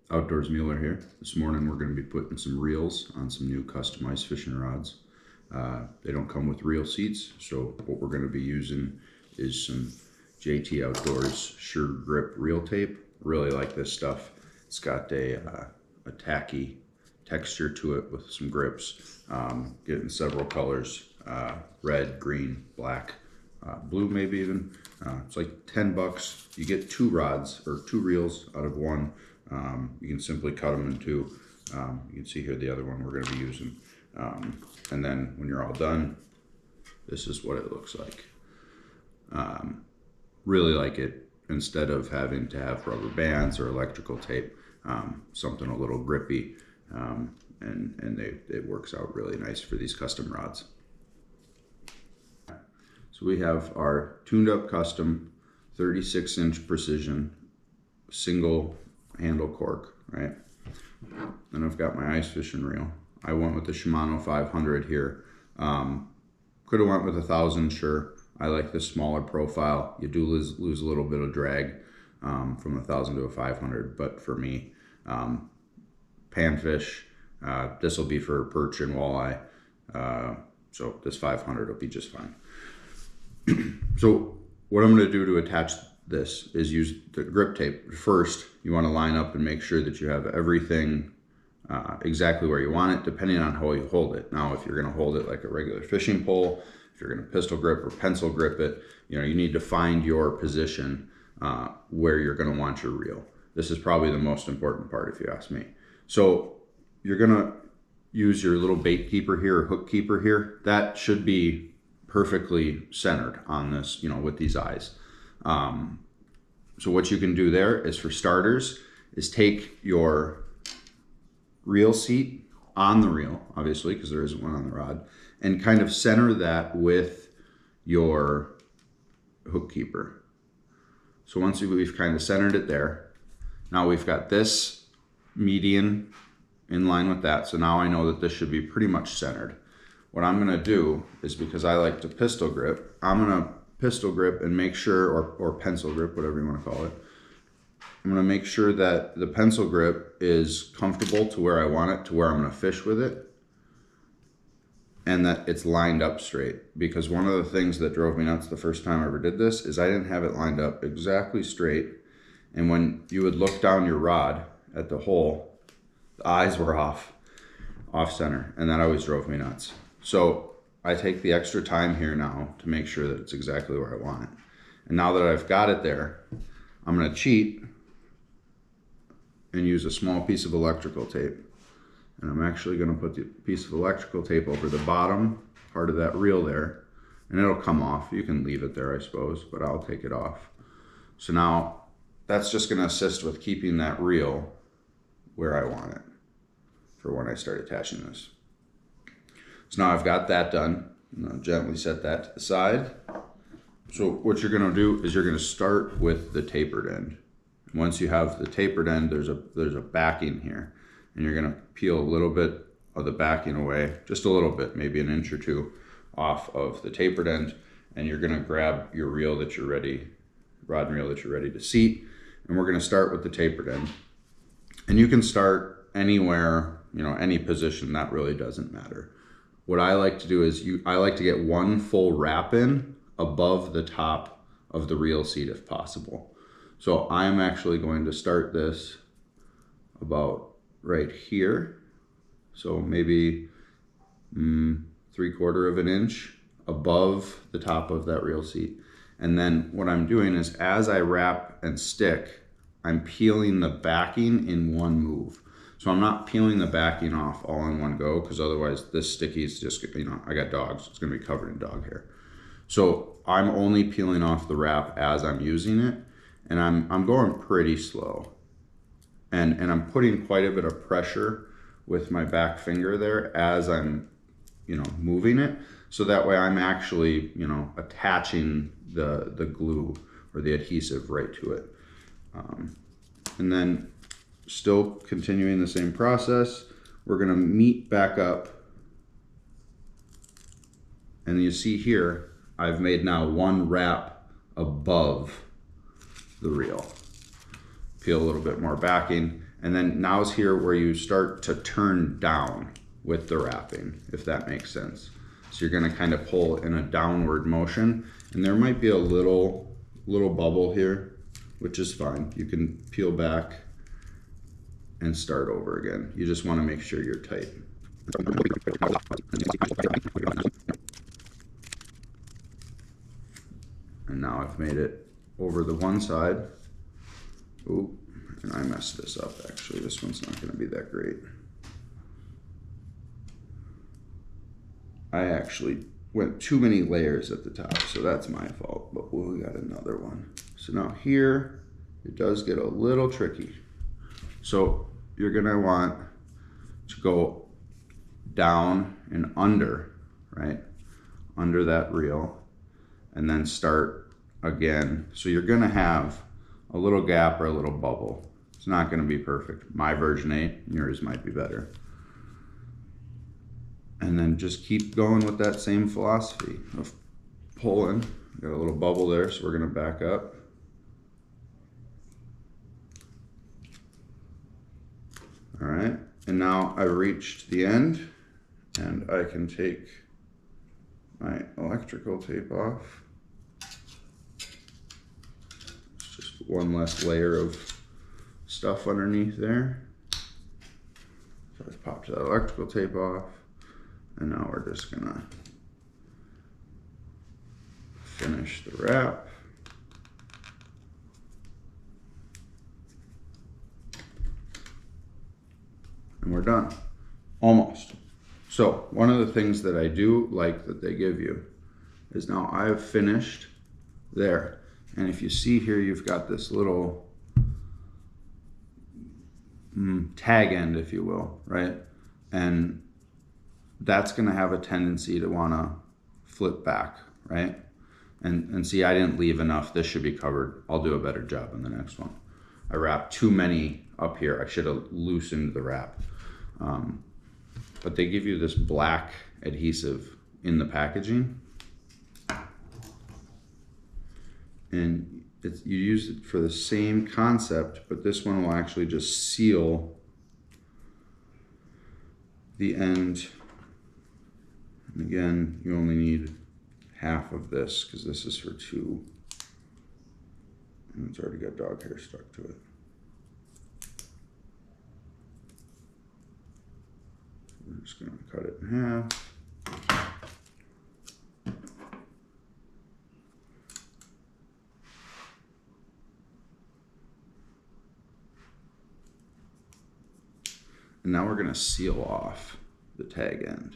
Outdoorsmueller here. This morning we're going to be putting some reels on some new customized fishing rods. They don't come with reel seats, so what we're going to be using is some JT Outdoors Sure Grip reel tape. Really like this stuff. It's got a tacky texture to it with some grips. Getting several colors, red, green, black, blue maybe even. It's like $10. You get 2 rods or 2 reels out of one. You can simply cut them in 2. You can see here the other one we're going to be using. And then when you're all done, this is what it looks like. Really like it, instead of having to have rubber bands or electrical tape, something a little grippy, and it works out really nice for these custom rods. So we have our tuned up custom 36-inch precision single handle cork, right? Then I've got my ice fishing reel. I went with the Shimano 500 here. Could have went with 1,000, sure. I like the smaller profile. You do lose a little bit of drag from 1,000 to a 500, but for me, panfish, this will be for perch and walleye. So this 500 will be just fine. So what I'm going to do to attach this is use the grip tape. First, you want to line up and make sure that you have everything exactly where you want it, depending on how you hold it. Now, if you're going to hold it like a regular fishing pole, if you're going to pistol grip or pencil grip it, you need to find your position where you're going to want your reel. This is probably the most important part, if you ask me. So you're going to use your little bait keeper here or hook keeper here. That should be perfectly centered on this, with these eyes. So what you can do there is, for starters, is take your reel seat on the reel, obviously, because there isn't one on the rod, and kind of center that with your hook keeper. So once we've kind of centered it there, now we've got this median in line with that. So now I know that this should be pretty much centered. What I'm going to do is, because I like to pistol grip, I'm going to pistol grip and make sure, or pencil grip, whatever you want to call it. I'm going to make sure that the pencil grip is comfortable to where I want it, to where I'm going to fish with it, and that it's lined up straight. Because one of the things that drove me nuts the first time I ever did this is I didn't have it lined up exactly straight. And when you would look down your rod at the hole, the eyes were off center, and that always drove me nuts. So I take the extra time here now to make sure that it's exactly where I want it. And now that I've got it there, I'm going to cheat and use a small piece of electrical tape. And I'm actually going to put the piece of electrical tape over the bottom part of that reel there, and it'll come off. You can leave it there, I suppose, but I'll take it off. So now that's just going to assist with keeping that reel where I want it for when I start attaching this. So now I've got that done. I'm going to gently set that to the side. So what you're going to do is you're going to start with the tapered end. Once you have the tapered end, there's a backing here, and you're going to peel a little bit of the backing away, just a little bit, maybe an inch or 2 off of the tapered end, and you're going to grab your reel that you're ready, rod and reel that you're ready to seat, and we're going to start with the tapered end. And you can start anywhere, any position, that really doesn't matter. What I like to do is I like to get one full wrap in above the top of the reel seat if possible. So I'm actually going to start this about right here. So maybe 3/4 of an inch above the top of that reel seat. And then what I'm doing is, as I wrap and stick, I'm peeling the backing in one move. So I'm not peeling the backing off all in one go, because otherwise this sticky is just, I got dogs, it's going to be covered in dog hair. So I'm only peeling off the wrap as I'm using it, and I'm going pretty slow. And I'm putting quite a bit of pressure with my back finger there as I'm, moving it. So that way I'm actually, attaching the glue or the adhesive right to it. And then, still continuing the same process, we're going to meet back up, and you see here I've made now one wrap above the reel. Peel a little bit more backing, And then now's here where you start to turn down with the wrapping, if that makes sense. So you're gonna kind of pull in a downward motion, and there might be a little bubble here, which is fine. You can peel back and start over again. You just wanna make sure you're tight. And now I've made it over the one side. Ooh, and I messed this up actually. This one's not gonna be that great. I actually went too many layers at the top, so that's my fault, but we got another one. So now here, it does get a little tricky. So you're gonna want to go down and under, right? Under that reel, and then start again. So you're gonna have a little gap or a little bubble. It's not gonna be perfect. My version 8, yours might be better. And then just keep going with that same philosophy of pulling. Got a little bubble there, so we're gonna back up. All right, and now I've reached the end, and I can take my electrical tape off. It's just one less layer of stuff underneath there. So I've popped that electrical tape off. And now we're just gonna finish the wrap. And we're done, almost. So one of the things that I do like that they give you is now I've finished there. And if you see here, you've got this little tag end, if you will, right? And that's gonna have a tendency to wanna flip back, right? And see, I didn't leave enough. This should be covered. I'll do a better job in the next one. I wrapped too many up here. I should have loosened the wrap. But they give you this black adhesive in the packaging. And you use it for the same concept, but this one will actually just seal the end. And again, you only need half of this because this is for 2. And it's already got dog hair stuck to it. We're just going to cut it in half. And now we're going to seal off the tag end.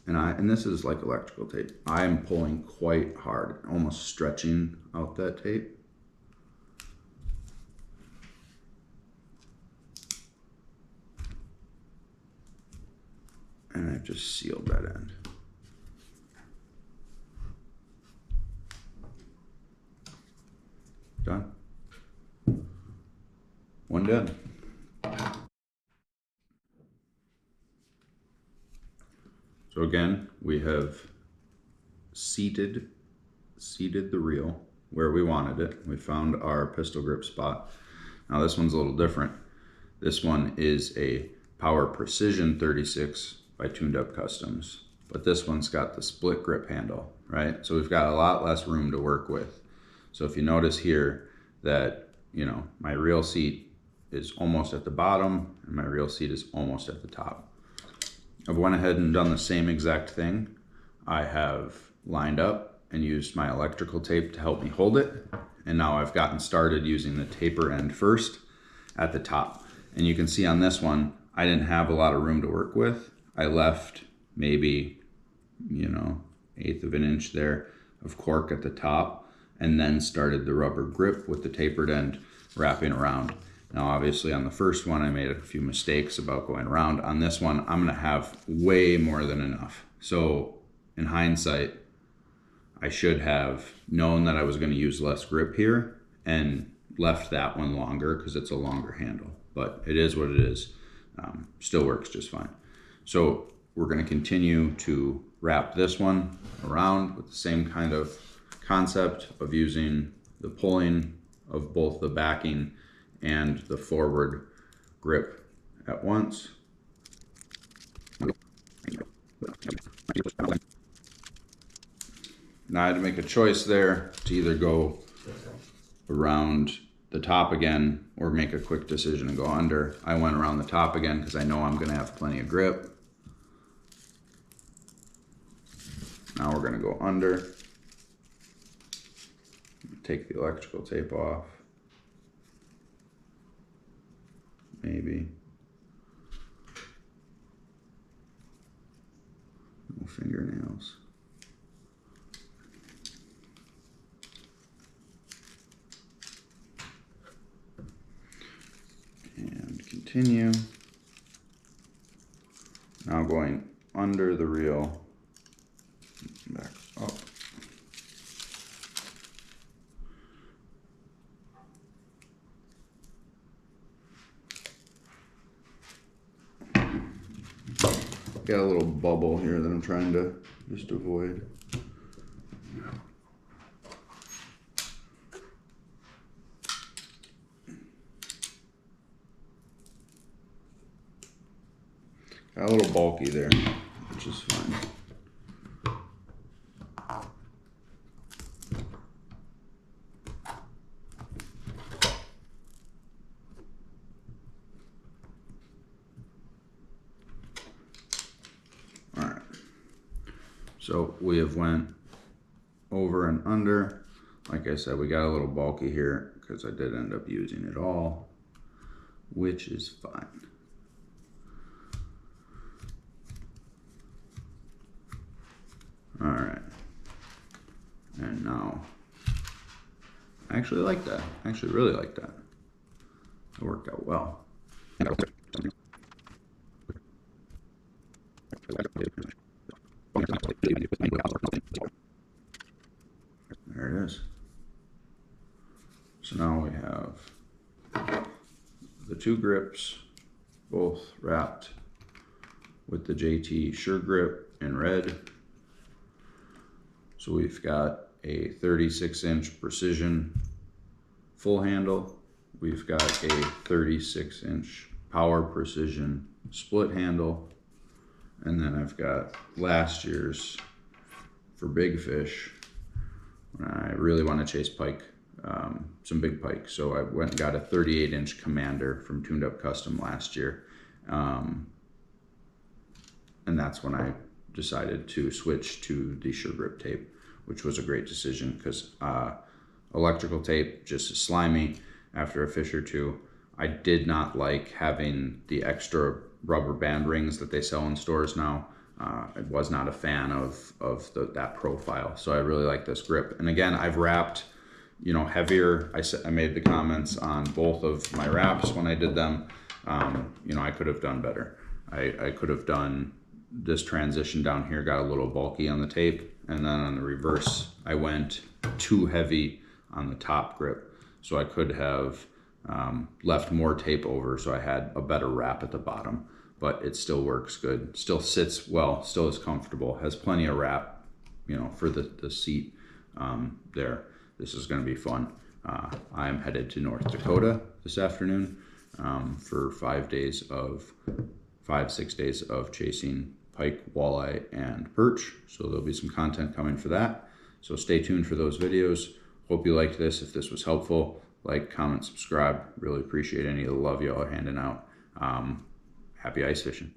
And this is like electrical tape. I am pulling quite hard, almost stretching out that tape. And I've just sealed that end. Done. One done. So again, we have seated the reel where we wanted it. We found our pistol grip spot. Now this one's a little different. This one is a Power Precision 36 by Tuned Up Customs, but this one's got the split grip handle, right? So we've got a lot less room to work with. So if you notice here that, you know, my reel seat is almost at the bottom and my reel seat is almost at the top. I've went ahead and done the same exact thing. I have lined up and used my electrical tape to help me hold it. And now I've gotten started using the taper end first at the top. And you can see on this one, I didn't have a lot of room to work with. I left maybe, you know, 1/8 of an inch there of cork at the top, and then started the rubber grip with the tapered end wrapping around. Now, obviously on the first one, I made a few mistakes about going around. On this one, I'm gonna have way more than enough. So in hindsight, I should have known that I was gonna use less grip here and left that one longer because it's a longer handle, but it is what it is. Still works just fine. So we're gonna continue to wrap this one around with the same kind of concept of using the pulling of both the backing and the forward grip at once. Now I had to make a choice there to either go around the top again or make a quick decision and go under. I went around the top again because I know I'm going to have plenty of grip. Now we're going to go under. Take the electrical tape off. Maybe. No fingernails. And continue. Now going under the reel, back up. Got a little bubble here that I'm trying to just avoid. Got a little bulky there, which is fine. All right. So we have went over and under. Like I said, we got a little bulky here because I did end up using it all, which is fine. All right, and now, I actually like that. I actually really like that. It worked out well. There it is. So now we have the two grips, both wrapped with the JT Sure Grip in red. So we've got a 36-inch precision full handle. We've got a 36-inch power precision split handle. And then I've got last year's for big fish. I really want to chase pike, some big pike. So I went and got a 38-inch Commander from Tuned Up Custom last year. And that's when I decided to switch to the Sure Grip tape, which was a great decision because electrical tape just is slimy after a fish or two. I did not like having the extra rubber band rings that they sell in stores now. I was not a fan of that profile, so I really like this grip. And again, I've wrapped, heavier. I made the comments on both of my wraps when I did them. I could have done better. I could have done this transition down here, got a little bulky on the tape, and then on the reverse, I went too heavy on the top grip. So I could have left more tape over so I had a better wrap at the bottom, but it still works good. Still sits well, still is comfortable, has plenty of wrap, for the seat there. This is gonna be fun. I am headed to North Dakota this afternoon for 5 6 days of chasing pike, walleye, and perch. So there'll be some content coming for that. So stay tuned for those videos. Hope you liked this. If this was helpful, like, comment, subscribe. Really appreciate any of the love y'all are handing out. Happy ice fishing.